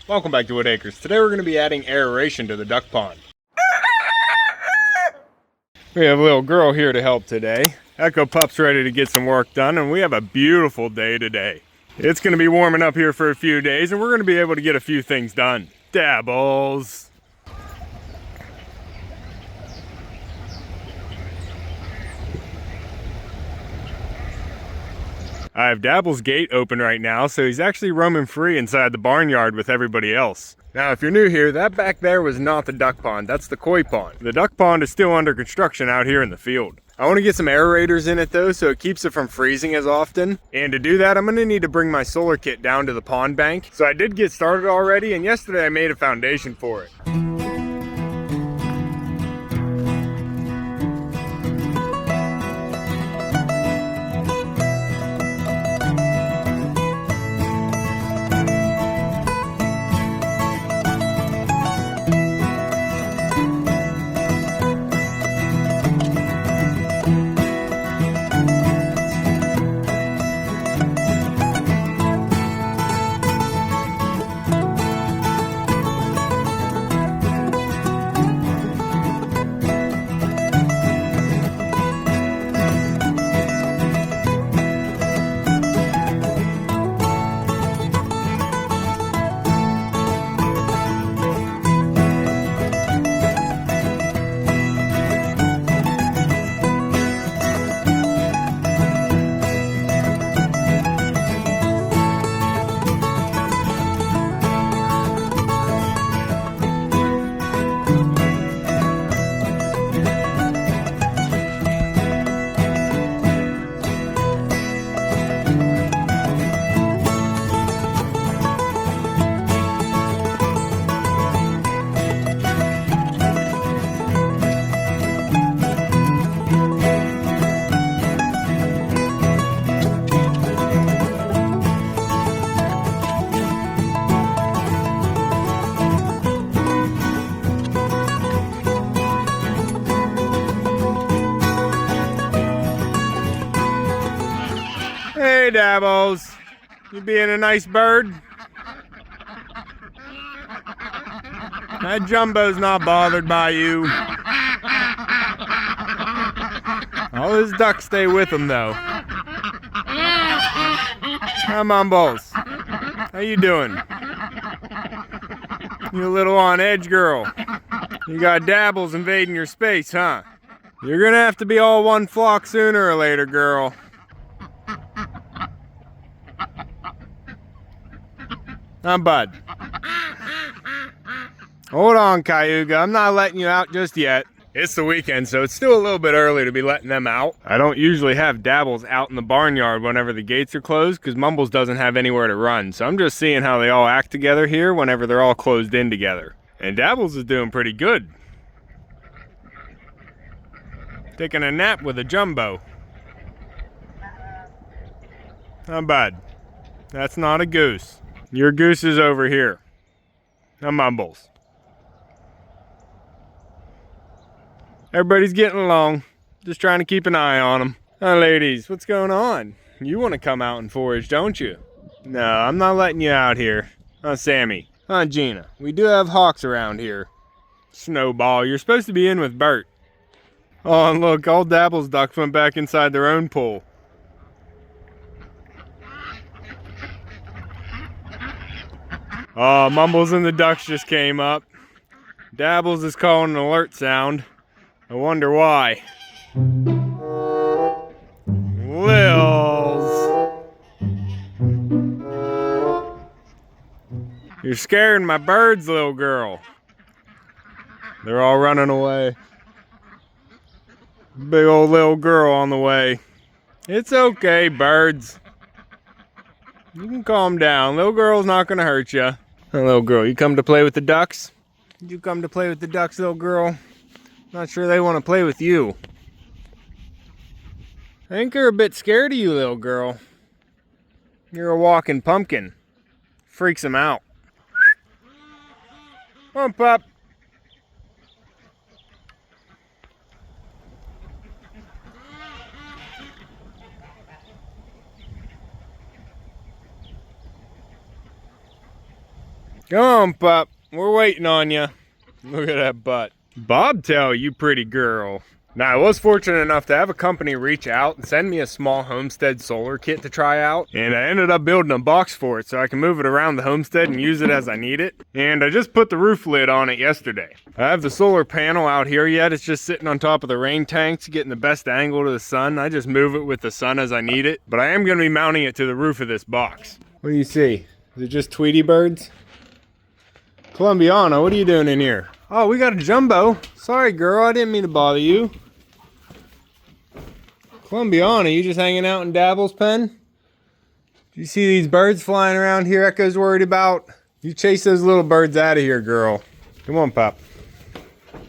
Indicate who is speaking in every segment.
Speaker 1: Welcome back to Whitt Acres. Today we're going to be adding aeration to the duck pond. We have a little girl here to help today. Echo Pup's ready to get some work done, and we have a beautiful day today. It's going to be warming up here for a few days, and we're going to be able to get a few things done. Dabbles! I have Dabble's gate open right now, so he's actually roaming free inside the barnyard with everybody else. Now, if you're new here, that back there was not the duck pond, that's the koi pond. The duck pond is still under construction out here in the field. I want to get some aerators in it though, so it keeps it from freezing as often. And to do that, I'm going to need to bring my solar kit down to the pond bank. So I did get started already, and yesterday I made a foundation for it. Hey Dabbles, you being a nice bird? That Jumbo's not bothered by you. All his ducks stay with him though. Hi Mumbles, how you doing? You a little on edge girl. You got Dabbles invading your space, huh? You're gonna have to be all one flock sooner or later, girl. Bud. Hold on, Cayuga. I'm not letting you out just yet. It's the weekend, so it's still a little bit early to be letting them out. I don't usually have Dabbles out in the barnyard whenever the gates are closed, because Mumbles doesn't have anywhere to run. So I'm just seeing how they all act together here whenever they're all closed in together. And Dabbles is doing pretty good. Taking a nap with a Jumbo. Bud. That's not a goose. Your goose is over here. Mumbles. Everybody's getting along. Just trying to keep an eye on them. Ladies, what's going on? You want to come out and forage, don't you? No, I'm not letting you out here. Sammy. Gina. We do have hawks around here. Snowball, you're supposed to be in with Bert. Oh, and look, all Dabble's ducks went back inside their own pool. Oh, Mumbles and the ducks just came up. Dabbles is calling an alert sound. I wonder why. Lils. You're scaring my birds, little girl. They're all running away. Big old little girl on the way. It's okay, birds. You can calm down. Little girl's not gonna hurt you. Hey, little girl, you come to play with the ducks? You come to play with the ducks, little girl? Not sure they want to play with you. I think they're a bit scared of you, little girl. You're a walking pumpkin. Freaks them out. Come on, pup. Come on, pup. We're waiting on you. Look at that butt. Bobtail, you pretty girl. Now, I was fortunate enough to have a company reach out and send me a small Homestead solar kit to try out. And I ended up building a box for it so I can move it around the homestead and use it as I need it. And I just put the roof lid on it yesterday. I have the solar panel out here yet. It's just sitting on top of the rain tanks, getting the best angle to the sun. I just move it with the sun as I need it. But I am going to be mounting it to the roof of this box. What do you see? Is it just Tweety birds? Columbiana, what are you doing in here? Oh, we got a jumbo. Sorry, girl, I didn't mean to bother you. Columbiana, you just hanging out in Dabble's pen? Do you see these birds flying around here Echo's worried about? You chase those little birds out of here, girl. Come on, Pop.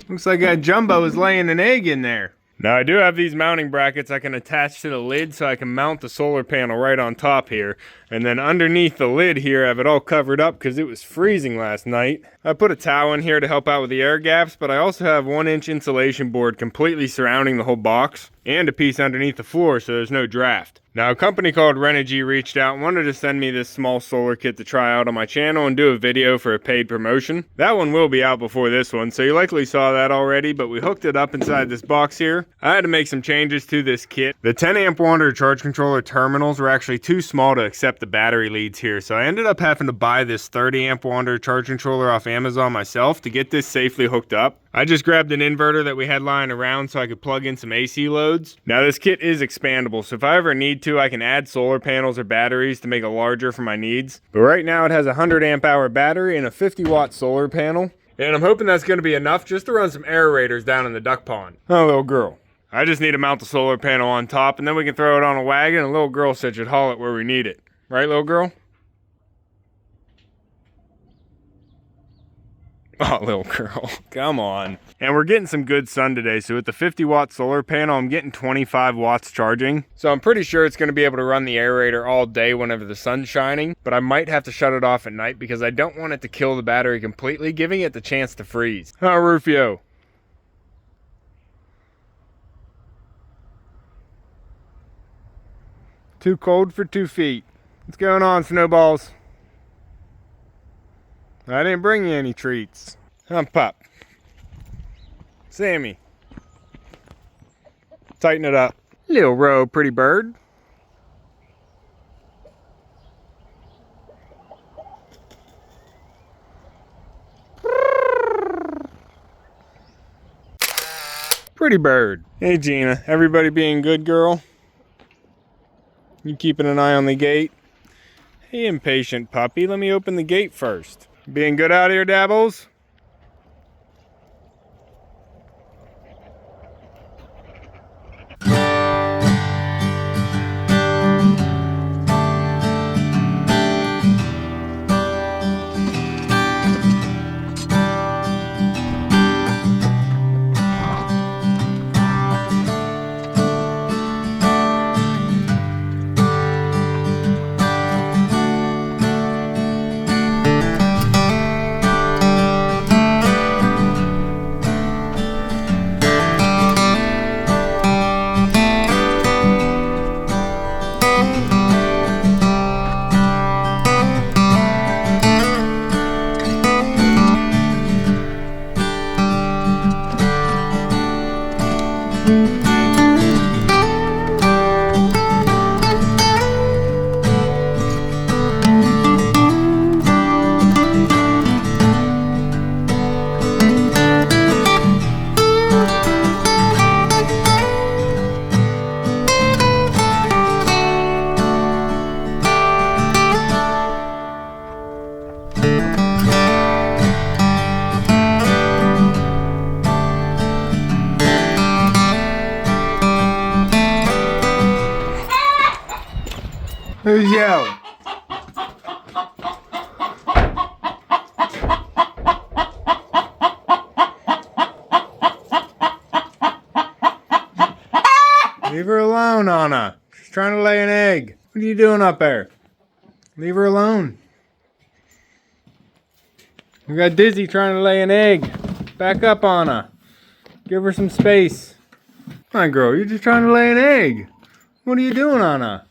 Speaker 1: Looks like that jumbo is laying an egg in there. Now, I do have these mounting brackets I can attach to the lid so I can mount the solar panel right on top here. And then underneath the lid here, I have it all covered up because it was freezing last night. I put a towel in here to help out with the air gaps, but I also have 1-inch insulation board completely surrounding the whole box and a piece underneath the floor so there's no draft. Now, a company called Renogy reached out and wanted to send me this small solar kit to try out on my channel and do a video for a paid promotion. That one will be out before this one, so you likely saw that already, but we hooked it up inside this box here. I had to make some changes to this kit. The 10 amp watt charge controller terminals were actually too small to accept the battery leads here, so I ended up having to buy this 30 amp watt charge controller off Amazon myself to get this safely hooked up. I just grabbed an inverter that we had lying around so I could plug in some AC loads. Now, this kit is expandable, so if I ever need to, I can add solar panels or batteries to make it larger for my needs. But right now it has a 100 amp hour battery and a 50 watt solar panel. And I'm hoping that's going to be enough just to run some aerators down in the duck pond. Oh, little girl. I just need to mount the solar panel on top and then we can throw it on a wagon and little girl said she'd haul it where we need it. Right, little girl? Oh, little girl, come on. And we're getting some good sun today, so with the 50 watt solar panel, I'm getting 25 watts charging. So I'm pretty sure it's gonna be able to run the aerator all day whenever the sun's shining, but I might have to shut it off at night because I don't want it to kill the battery completely, giving it the chance to freeze. Oh, Rufio. Too cold for 2 feet. What's going on, Snowballs? I didn't bring you any treats. Huh, Pop? Sammy. Tighten it up. Little row, pretty bird. Pretty bird. Hey, Gina. Everybody being good, girl? You keeping an eye on the gate? Hey, impatient puppy. Let me open the gate first. Being good out here, Dabbles? Who's yelling? Leave her alone, Anna. She's trying to lay an egg. What are you doing up there? Leave her alone. We got Dizzy trying to lay an egg. Back up, Anna. Give her some space. Come on, girl. You're just trying to lay an egg. What are you doing, Anna?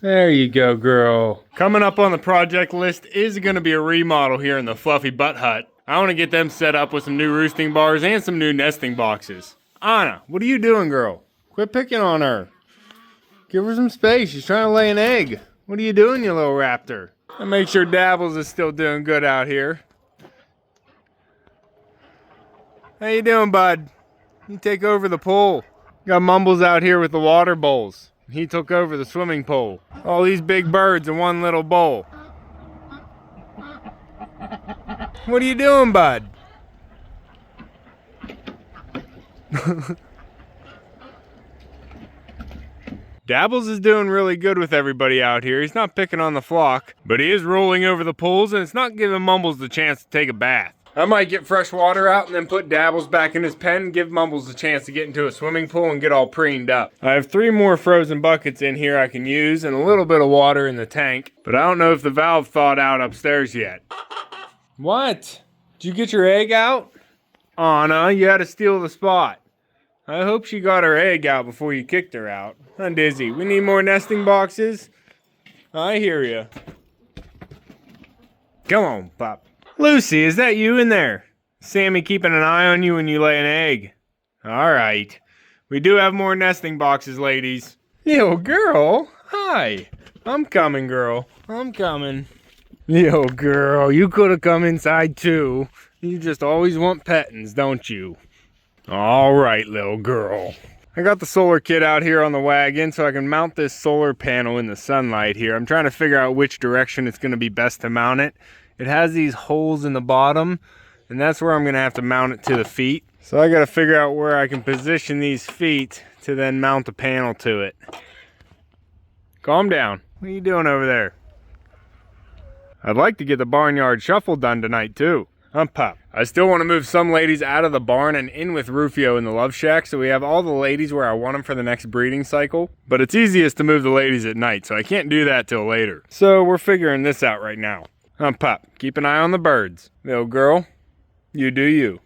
Speaker 1: There you go, girl. Coming up on the project list is going to be a remodel here in the Fluffy Butt Hut. I want to get them set up with some new roosting bars and some new nesting boxes. Anna, what are you doing, girl? Quit picking on her. Give her some space. She's trying to lay an egg. What are you doing, you little raptor? And make sure Dabbles is still doing good out here. How you doing, bud? You take over the pool. Got Mumbles out here with the water bowls. He took over the swimming pool. All these big birds in one little bowl. What are you doing, bud? Dabbles is doing really good with everybody out here. He's not picking on the flock, but he is rolling over the pools, and it's not giving Mumbles the chance to take a bath. I might get fresh water out and then put Dabbles back in his pen and give Mumbles a chance to get into a swimming pool and get all preened up. I have 3 more frozen buckets in here I can use and a little bit of water in the tank, but I don't know if the valve thawed out upstairs yet. What? Did you get your egg out? Anna, you had to steal the spot. I hope she got her egg out before you kicked her out. Huh, Dizzy? We need more nesting boxes? I hear you. Come on, Pop. Lucy, is that you in there? Sammy keeping an eye on you when you lay an egg. All right. We do have more nesting boxes, ladies. Yo, girl. Hi. I'm coming, girl. I'm coming. Yo, girl, you could have come inside too. You just always want pettings, don't you? All right, little girl. I got the solar kit out here on the wagon so I can mount this solar panel in the sunlight here. I'm trying to figure out which direction it's going to be best to mount it. It has these holes in the bottom, and that's where I'm going to have to mount it to the feet. So I got to figure out where I can position these feet to then mount the panel to it. Calm down. What are you doing over there? I'd like to get the barnyard shuffle done tonight too. I'm Pop. I still want to move some ladies out of the barn and in with Rufio in the love shack so we have all the ladies where I want them for the next breeding cycle. But it's easiest to move the ladies at night, so I can't do that till later. So we're figuring this out right now. I'm Pop. Keep an eye on the birds. Little girl, you do you.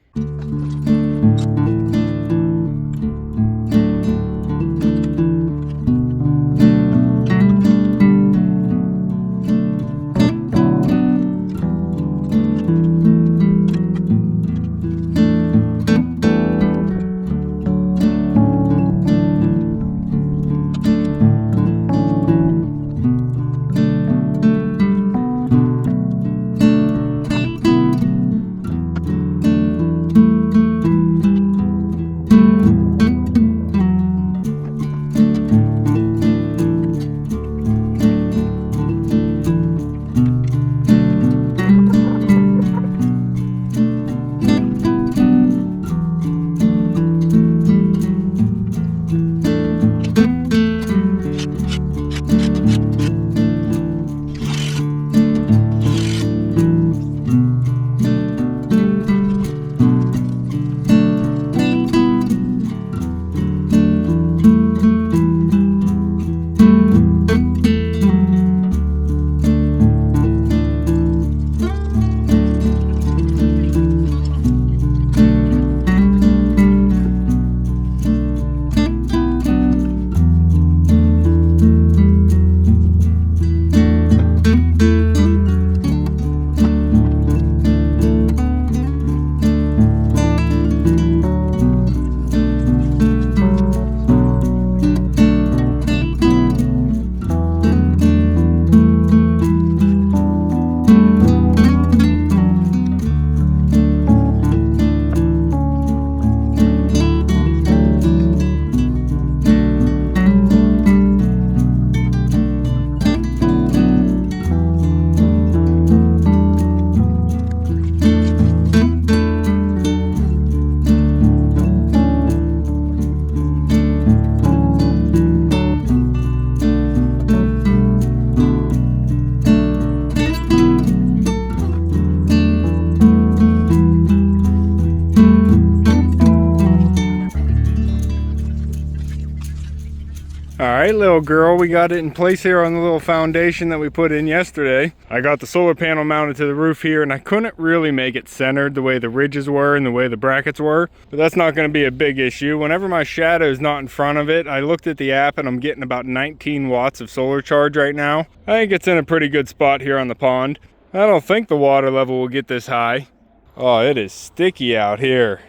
Speaker 1: Alright, little girl, we got it in place here on the little foundation that we put in yesterday. I got the solar panel mounted to the roof here, and I couldn't really make it centered the way the ridges were and the way the brackets were, but that's not going to be a big issue. Whenever my shadow is not in front of it, I looked at the app and I'm getting about 19 watts of solar charge right now. I think it's in a pretty good spot here on the pond. I don't think the water level will get this high. Oh, it is sticky out here.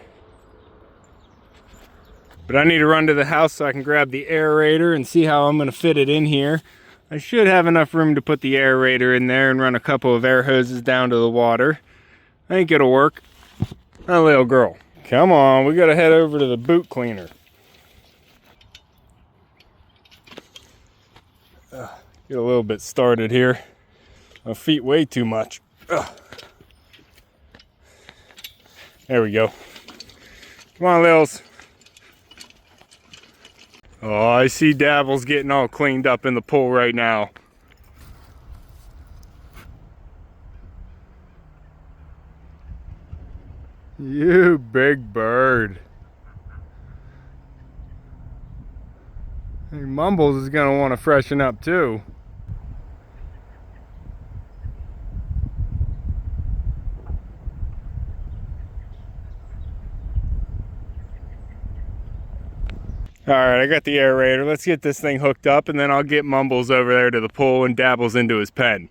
Speaker 1: But I need to run to the house so I can grab the aerator and see how I'm going to fit it in here. I should have enough room to put the aerator in there and run a couple of air hoses down to the water. I think it'll work. Oh, little girl. Come on, we got to head over to the boot cleaner. Get a little bit started here. My feet weigh too much. There we go. Come on, Lils. Oh, I see Dabble's getting all cleaned up in the pool right now. You big bird. Hey, Mumbles is gonna want to freshen up too. Alright, I got the aerator. Let's get this thing hooked up and then I'll get Mumbles over there to the pool and Dabbles into his pen.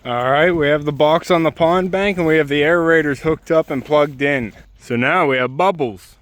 Speaker 1: Alright, we have the box on the pond bank and we have the aerators hooked up and plugged in. So now we have bubbles.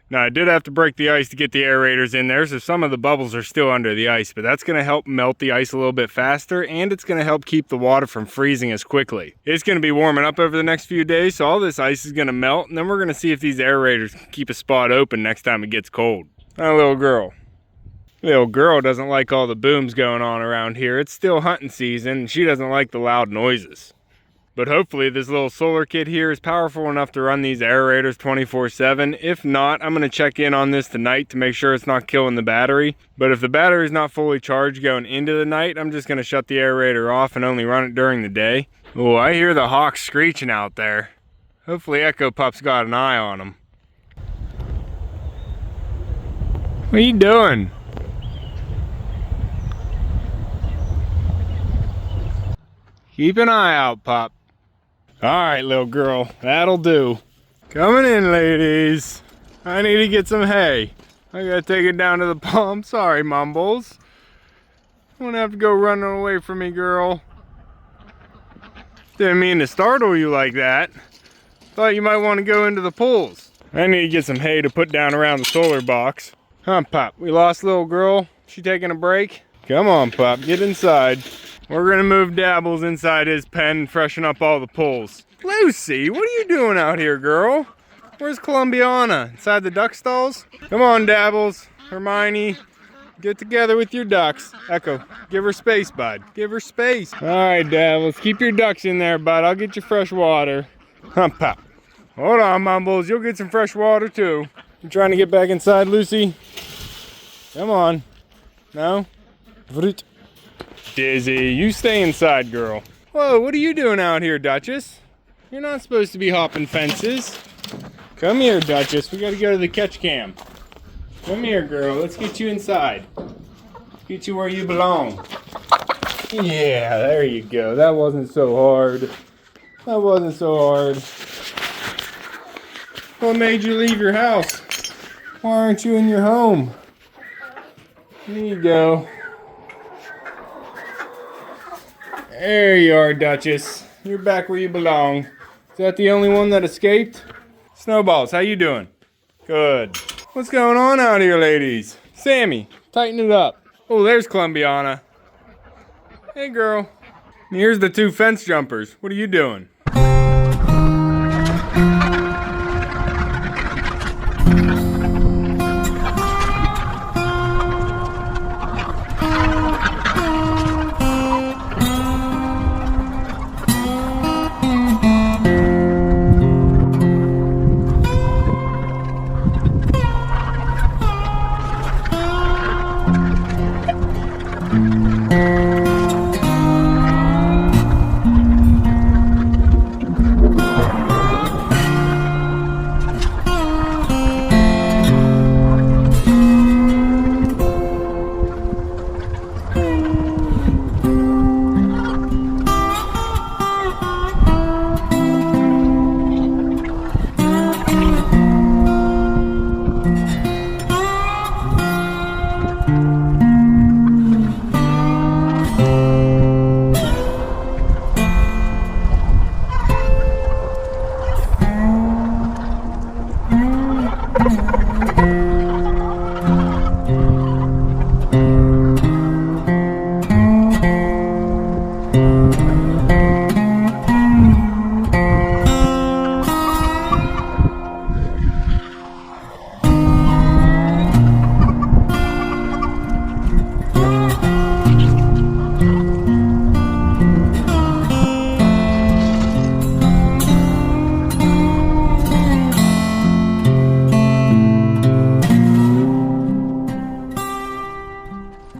Speaker 1: Now I did have to break the ice to get the aerators in there, so some of the bubbles are still under the ice, but that's going to help melt the ice a little bit faster, and it's going to help keep the water from freezing as quickly. It's going to be warming up over the next few days, so all this ice is going to melt, and then we're going to see if these aerators can keep a spot open next time it gets cold. Oh, little girl. Little girl doesn't like all the booms going on around here. It's still hunting season, and she doesn't like the loud noises. But hopefully this little solar kit here is powerful enough to run these aerators 24/7. If not, I'm gonna check in on this tonight to make sure it's not killing the battery. But if the battery is not fully charged going into the night, I'm just gonna shut the aerator off and only run it during the day. Oh, I hear the hawks screeching out there. Hopefully Echo Pup's got an eye on them. What are you doing? Keep an eye out, Pup. All right, little girl, that'll do. Coming in, ladies. I need to get some hay. I gotta take it down to the pump. Sorry, Mumbles. I'm gonna have to go running away from me, girl. Didn't mean to startle you like that. Thought you might want to go into the pools. I need to get some hay to put down around the solar box. Huh, Pop? We lost little girl. She taking a break? Come on, Pop, get inside. We're gonna move Dabbles inside his pen and freshen up all the pools. Lucy, what are you doing out here, girl? Where's Columbiana? Inside the duck stalls? Come on, Dabbles. Hermione, get together with your ducks. Echo, give her space, bud. Give her space. All right, Dabbles, keep your ducks in there, bud. I'll get you fresh water. Huh, Pop. Hold on, Mumbles. You'll get some fresh water, too. You trying to get back inside, Lucy? Come on. No? Vroot. Dizzy, you stay inside, girl. Whoa, what are you doing out here, Duchess? You're not supposed to be hopping fences. Come here, Duchess. We gotta go to the catch cam. Come here, girl. Let's get you inside. Get you where you belong. Yeah, there you go. That wasn't so hard. That wasn't so hard. What made you leave your house? Why aren't you in your home? There you go. There you are, Duchess. You're back where you belong. Is that the only one that escaped? Snowballs, how you doing? Good. What's going on out here, ladies? Sammy, tighten it up. Oh, there's Columbiana. Hey, girl. Here's the two fence jumpers. What are you doing?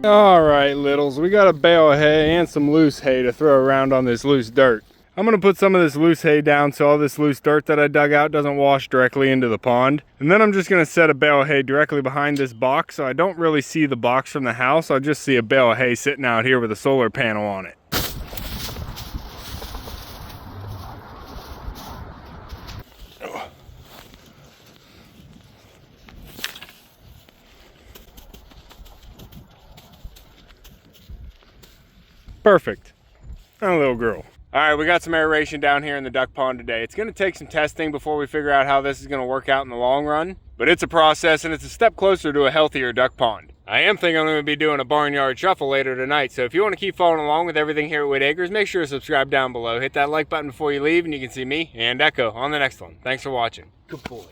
Speaker 1: Alright, littles, we got a bale of hay and some loose hay to throw around on this loose dirt. I'm going to put some of this loose hay down so all this loose dirt that I dug out doesn't wash directly into the pond. And then I'm just going to set a bale of hay directly behind this box so I don't really see the box from the house. I'll just see a bale of hay sitting out here with a solar panel on it. Perfect. Oh, little girl. All right, we got some aeration down here in the duck pond today. It's going to take some testing before we figure out how this is going to work out in the long run, but it's a process and it's a step closer to a healthier duck pond. I am thinking I'm going to be doing a barnyard shuffle later tonight, so if you want to keep following along with everything here at Whitt Acres, make sure to subscribe down below. Hit that like button before you leave and you can see me and Echo on the next one. Thanks for watching. Good boy.